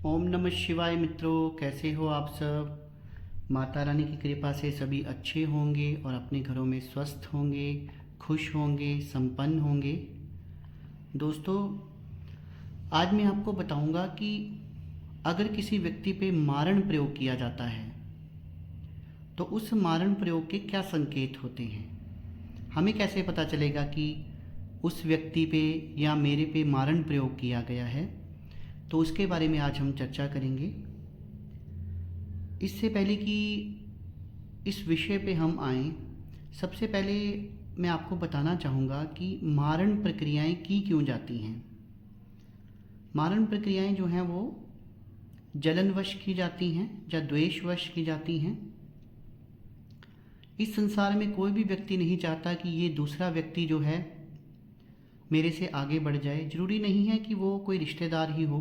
ओम नमः शिवाय मित्रों, कैसे हो आप सब। माता रानी की कृपा से सभी अच्छे होंगे और अपने घरों में स्वस्थ होंगे, खुश होंगे, संपन्न होंगे। दोस्तों, आज मैं आपको बताऊंगा कि अगर किसी व्यक्ति पे मारण प्रयोग किया जाता है तो उस मारण प्रयोग के क्या संकेत होते हैं। हमें कैसे पता चलेगा कि उस व्यक्ति पे या मेरे पे मारण प्रयोग किया गया है, तो उसके बारे में आज हम चर्चा करेंगे। इससे पहले कि इस विषय पे हम आएँ, सबसे पहले मैं आपको बताना चाहूँगा कि मारण प्रक्रियाएं की क्यों जाती हैं। मारण प्रक्रियाएं जो हैं वो जलनवश की जाती हैं या द्वेषवश की जाती हैं। इस संसार में कोई भी व्यक्ति नहीं चाहता कि ये दूसरा व्यक्ति जो है मेरे से आगे बढ़ जाए। ज़रूरी नहीं है कि वो कोई रिश्तेदार ही हो,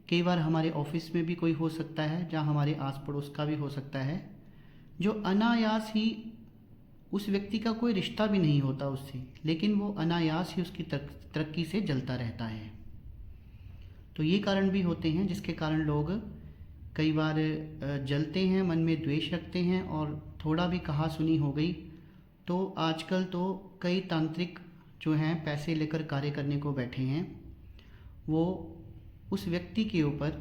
कई बार हमारे ऑफिस में भी कोई हो सकता है, जहाँ हमारे आस पड़ोस का भी हो सकता है, जो अनायास ही उस व्यक्ति का कोई रिश्ता भी नहीं होता उससे, लेकिन वो अनायास ही उसकी तरक्की से जलता रहता है। तो ये कारण भी होते हैं जिसके कारण लोग कई बार जलते हैं, मन में द्वेष रखते हैं। और थोड़ा भी कहा सुनी हो गई तो आजकल तो कई तांत्रिक जो हैं पैसे लेकर कार्य करने को बैठे हैं, वो उस व्यक्ति के ऊपर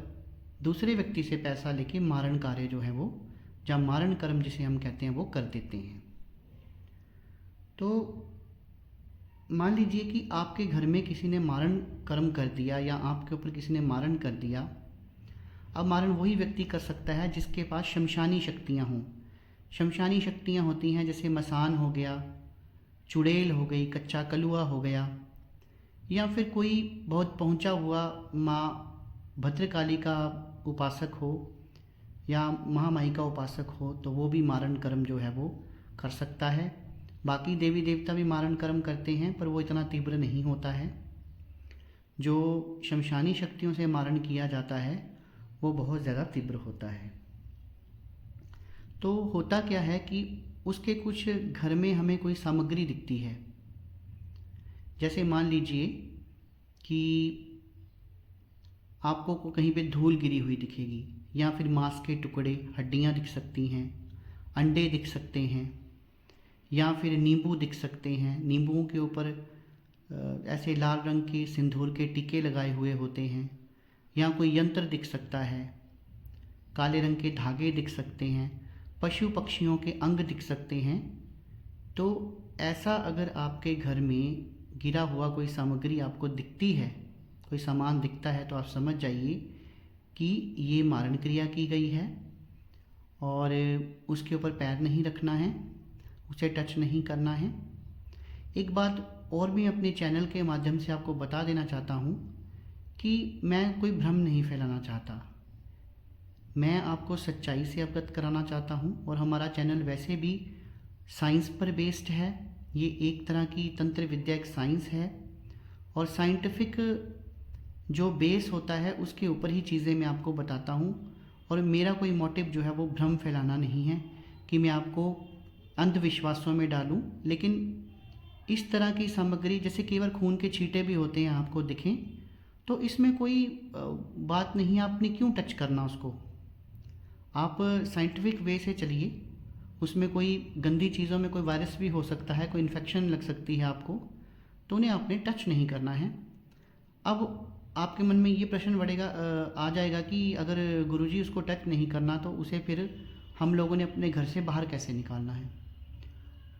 दूसरे व्यक्ति से पैसा लेके मारण कार्य जो है वो, या मारण कर्म जिसे हम कहते हैं, वो कर देते हैं। तो मान लीजिए कि आपके घर में किसी ने मारण कर्म कर दिया या आपके ऊपर किसी ने मारण कर दिया। अब मारण वही व्यक्ति कर सकता है जिसके पास शमशानी शक्तियाँ हों। शमशानी शक्तियाँ होती हैं जैसे मसान हो गया, चुड़ैल हो गई, कच्चा कलुआ हो गया, या फिर कोई बहुत पहुंचा हुआ माँ भद्रकाली का उपासक हो या महामाई का उपासक हो, तो वो भी मारण कर्म जो है वो कर सकता है। बाकी देवी देवता भी मारण कर्म करते हैं, पर वो इतना तीव्र नहीं होता है। जो शमशानी शक्तियों से मारण किया जाता है वो बहुत ज़्यादा तीव्र होता है। तो होता क्या है कि उसके कुछ घर में हमें कोई सामग्री दिखती है। जैसे मान लीजिए कि आपको कहीं पे धूल गिरी हुई दिखेगी, या फिर मांस के टुकड़े, हड्डियाँ दिख सकती हैं, अंडे दिख सकते हैं, या फिर नींबू दिख सकते हैं। नींबुओं के ऊपर ऐसे लाल रंग के सिंदूर के टीके लगाए हुए होते हैं, या कोई यंत्र दिख सकता है, काले रंग के धागे दिख सकते हैं, पशु पक्षियों के अंग दिख सकते हैं। तो ऐसा अगर आपके घर में गिरा हुआ कोई सामग्री आपको दिखती है, कोई सामान दिखता है, तो आप समझ जाइए कि ये मारण क्रिया की गई है। और उसके ऊपर पैर नहीं रखना है, उसे टच नहीं करना है। एक बात और भी अपने चैनल के माध्यम से आपको बता देना चाहता हूँ कि मैं कोई भ्रम नहीं फैलाना चाहता, मैं आपको सच्चाई से अवगत कराना चाहता हूँ। और हमारा चैनल वैसे भी साइंस पर बेस्ड है। ये एक तरह की तंत्र विद्या, एक साइंस है, और साइंटिफिक जो बेस होता है उसके ऊपर ही चीज़ें मैं आपको बताता हूँ। और मेरा कोई मोटिव जो है वो भ्रम फैलाना नहीं है कि मैं आपको अंधविश्वासों में डालूँ। लेकिन इस तरह की सामग्री, जैसे केवल खून के छींटे भी होते हैं, आपको दिखें तो इसमें कोई बात नहीं है, आपने क्यों टच करना उसको। आप साइंटिफिक वे से चलिए। उसमें कोई गंदी चीज़ों में कोई वायरस भी हो सकता है, कोई इन्फेक्शन लग सकती है आपको, तो उन्हें आपने टच नहीं करना है। अब आपके मन में ये प्रश्न बढ़ेगा, आ जाएगा कि अगर गुरुजी उसको टच नहीं करना तो उसे फिर हम लोगों ने अपने घर से बाहर कैसे निकालना है।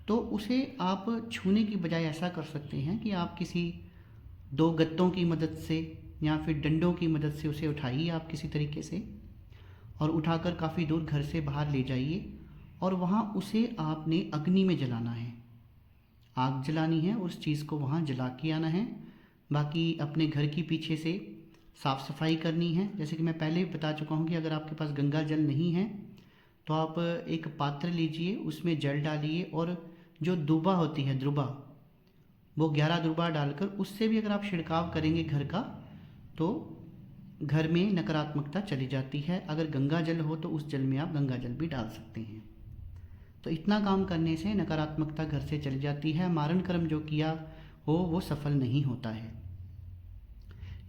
तो उसे आप छूने की बजाय ऐसा कर सकते हैं कि आप किसी दो गत्तों की मदद से या फिर डंडों की मदद से उसे उठाइए आप किसी तरीके से, और उठाकर काफ़ी दूर घर से बाहर ले जाइए, और वहाँ उसे आपने अग्नि में जलाना है। आग जलानी है, उस चीज़ को वहाँ जला के आना है। बाकी अपने घर की पीछे से साफ़ सफाई करनी है। जैसे कि मैं पहले भी बता चुका हूँ कि अगर आपके पास गंगा जल नहीं है तो आप एक पात्र लीजिए, उसमें जल डालिए, और जो दुबा होती है, द्रुबा, वो 11 दुबा डालकर उससे भी अगर आप छिड़काव करेंगे घर का, तो घर में नकारात्मकता चली जाती है। अगर गंगा जल हो तो उस जल में आप गंगा जल भी डाल सकते हैं। तो इतना काम करने से नकारात्मकता घर से चली जाती है। मारण कर्म जो किया हो वो सफल नहीं होता है।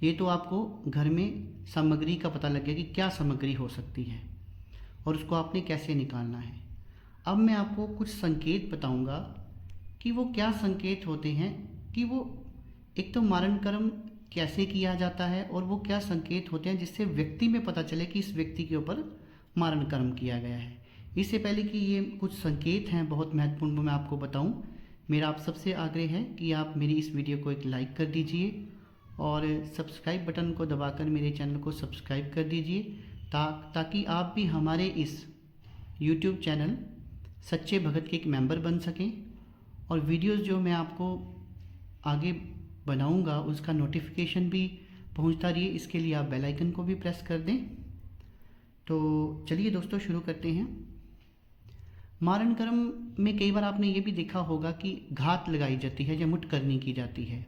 ये तो आपको घर में सामग्री का पता लग गया कि क्या सामग्री हो सकती है और उसको आपने कैसे निकालना है। अब मैं आपको कुछ संकेत बताऊंगा कि वो क्या संकेत होते हैं, कि वो एक तो मारण कर्म कैसे किया जाता है और वो क्या संकेत होते हैं जिससे व्यक्ति में पता चले कि इस व्यक्ति के ऊपर मारण कर्म किया गया है। इससे पहले कि ये कुछ संकेत हैं बहुत महत्वपूर्ण वो मैं आपको बताऊं, मेरा आप सबसे आग्रह है कि आप मेरी इस वीडियो को एक लाइक कर दीजिए और सब्सक्राइब बटन को दबाकर मेरे चैनल को सब्सक्राइब कर दीजिए ताकि आप भी हमारे इस यूट्यूब चैनल सच्चे भगत के एक मेंबर बन सकें और वीडियोस जो मैं आपको आगे बनाऊंगा उसका नोटिफिकेशन भी पहुंचता रहे, इसके लिए आप बेल आइकन को भी प्रेस कर दें। तो चलिए दोस्तों शुरू करते हैं। मारण कर्म में कई बार आपने ये भी देखा होगा कि घात लगाई जाती है या मुठ करनी की जाती है,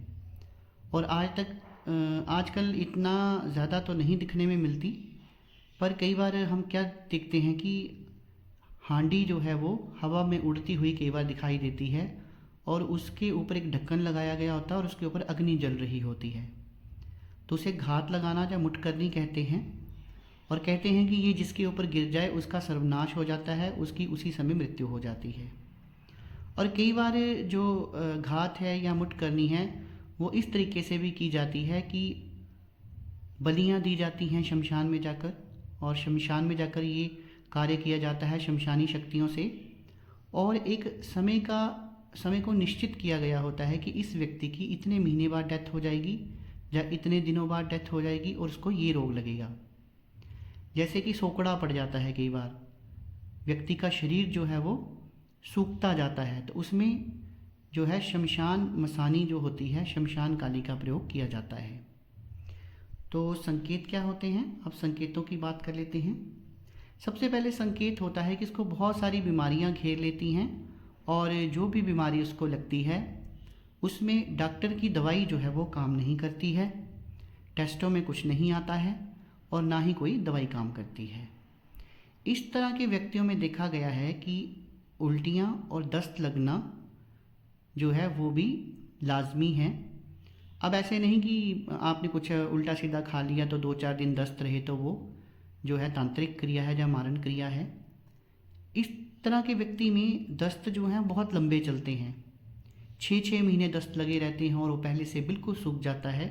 और आजकल इतना ज़्यादा तो नहीं दिखने में मिलती, पर कई बार हम क्या देखते हैं कि हांडी जो है वो हवा में उड़ती हुई कई बार दिखाई देती है और उसके ऊपर एक ढक्कन लगाया गया होता है और उसके ऊपर अग्नि जल रही होती है, तो उसे घात लगाना या मुठ करनी कहते हैं। और कहते हैं कि ये जिसके ऊपर गिर जाए उसका सर्वनाश हो जाता है, उसकी उसी समय मृत्यु हो जाती है। और कई बार जो घात है या मुठ करनी है वो इस तरीके से भी की जाती है कि बलियां दी जाती हैं शमशान में जाकर, और शमशान में जाकर ये कार्य किया जाता है शमशानी शक्तियों से, और एक समय को निश्चित किया गया होता है कि इस व्यक्ति की इतने महीने बाद डेथ हो जाएगी या इतने दिनों बाद डेथ हो जाएगी और उसको ये रोग लगेगा। जैसे कि सोकड़ा पड़ जाता है, कई बार व्यक्ति का शरीर जो है वो सूखता जाता है, तो उसमें जो है शमशान मसानी जो होती है, शमशान काली का प्रयोग किया जाता है। तो संकेत क्या होते हैं, अब संकेतों की बात कर लेते हैं। सबसे पहले संकेत होता है कि इसको बहुत सारी बीमारियां घेर लेती हैं और जो भी बीमारी उसको लगती है उसमें डॉक्टर की दवाई जो है वो काम नहीं करती है, टेस्टों में कुछ नहीं आता है और ना ही कोई दवाई काम करती है। इस तरह के व्यक्तियों में देखा गया है कि उल्टियाँ और दस्त लगना जो है वो भी लाजमी है। अब ऐसे नहीं कि आपने कुछ उल्टा सीधा खा लिया तो 2-4 दिन दस्त रहे तो वो जो है तांत्रिक क्रिया है या मारण क्रिया है। इस तरह के व्यक्ति में दस्त जो हैं बहुत लंबे चलते हैं, 6-6 महीने दस्त लगे रहते हैं और वो पहले से बिल्कुल सूख जाता है,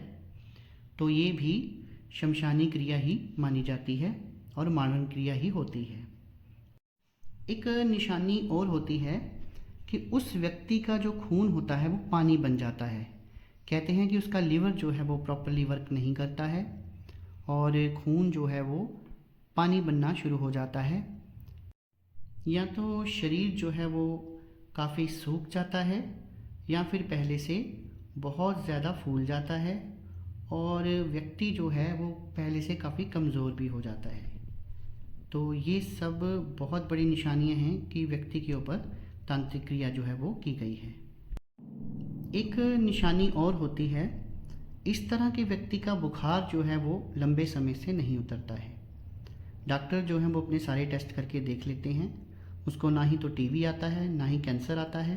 तो ये भी शमशानी क्रिया ही मानी जाती है और मारण क्रिया ही होती है। एक निशानी और होती है कि उस व्यक्ति का जो खून होता है वो पानी बन जाता है। कहते हैं कि उसका लीवर जो है वो प्रॉपरली वर्क नहीं करता है और खून जो है वो पानी बनना शुरू हो जाता है, या तो शरीर जो है वो काफ़ी सूख जाता है या फिर पहले से बहुत ज़्यादा फूल जाता है और व्यक्ति जो है वो पहले से काफ़ी कमज़ोर भी हो जाता है। तो ये सब बहुत बड़ी निशानियां हैं कि व्यक्ति के ऊपर तांत्रिक क्रिया जो है वो की गई है। एक निशानी और होती है, इस तरह के व्यक्ति का बुखार जो है वो लंबे समय से नहीं उतरता है। डॉक्टर जो हैं वो अपने सारे टेस्ट करके देख लेते हैं, उसको ना ही तो टीबी आता है, ना ही कैंसर आता है,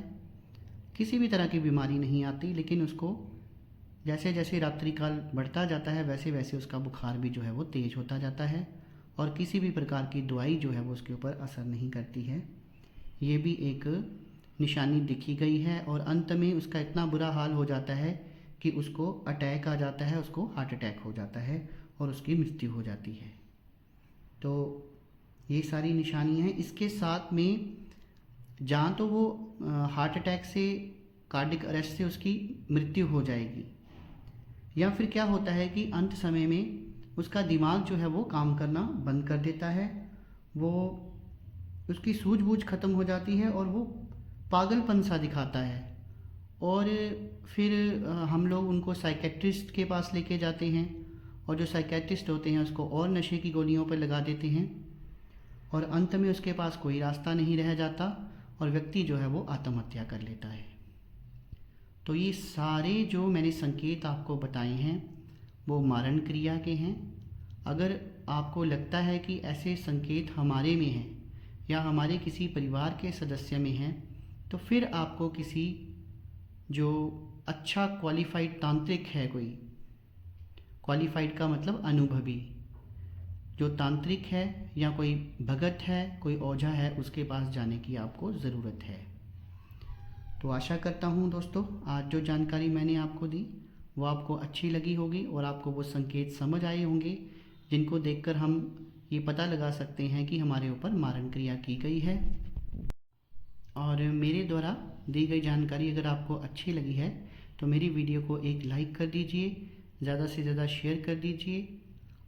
किसी भी तरह की बीमारी नहीं आती, लेकिन उसको जैसे जैसे रात्रि काल बढ़ता जाता है वैसे वैसे उसका बुखार भी जो है वो तेज़ होता जाता है और किसी भी प्रकार की दवाई जो है वो उसके ऊपर असर नहीं करती है। ये भी एक निशानी दिखी गई है और अंत में उसका इतना बुरा हाल हो जाता है कि उसको अटैक आ जाता है, उसको हार्ट अटैक हो जाता है और उसकी मृत्यु हो जाती है। तो ये सारी निशानियाँ हैं। इसके साथ में जहाँ तो वो हार्ट अटैक से, कार्डिक अरेस्ट से उसकी मृत्यु हो जाएगी, या फिर क्या होता है कि अंत समय में उसका दिमाग जो है वो काम करना बंद कर देता है, वो उसकी सूझबूझ खत्म हो जाती है और वो पागलपन सा दिखाता है, और फिर हम लोग उनको साइकेट्रिस्ट के पास लेके जाते हैं और जो साइकेट्रिस्ट होते हैं उसको और नशे की गोलियों पर लगा देते हैं और अंत में उसके पास कोई रास्ता नहीं रह जाता और व्यक्ति जो है वो आत्महत्या कर लेता है। तो ये सारे जो मैंने संकेत आपको बताए हैं वो मारण क्रिया के हैं। अगर आपको लगता है कि ऐसे संकेत हमारे में हैं या हमारे किसी परिवार के सदस्य में हैं, तो फिर आपको किसी जो अच्छा क्वालिफाइड तांत्रिक है क्वालिफाइड का मतलब अनुभवी। जो तांत्रिक है या कोई भगत है, कोई ओझा है, उसके पास जाने की आपको ज़रूरत है। तो आशा करता हूँ दोस्तों, आज जो जानकारी मैंने आपको दी वो आपको अच्छी लगी होगी और आपको वो संकेत समझ आए होंगे जिनको देखकर हम ये पता लगा सकते हैं कि हमारे ऊपर मारण क्रिया की गई है। और मेरे द्वारा दी गई जानकारी अगर आपको अच्छी लगी है तो मेरी वीडियो को एक लाइक कर दीजिए, ज़्यादा से ज़्यादा शेयर कर दीजिए।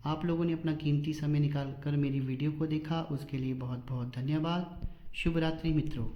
आप लोगों ने अपना कीमती समय निकाल कर मेरी वीडियो को देखा, उसके लिए बहुत बहुत धन्यवाद। शुभ रात्रि मित्रों।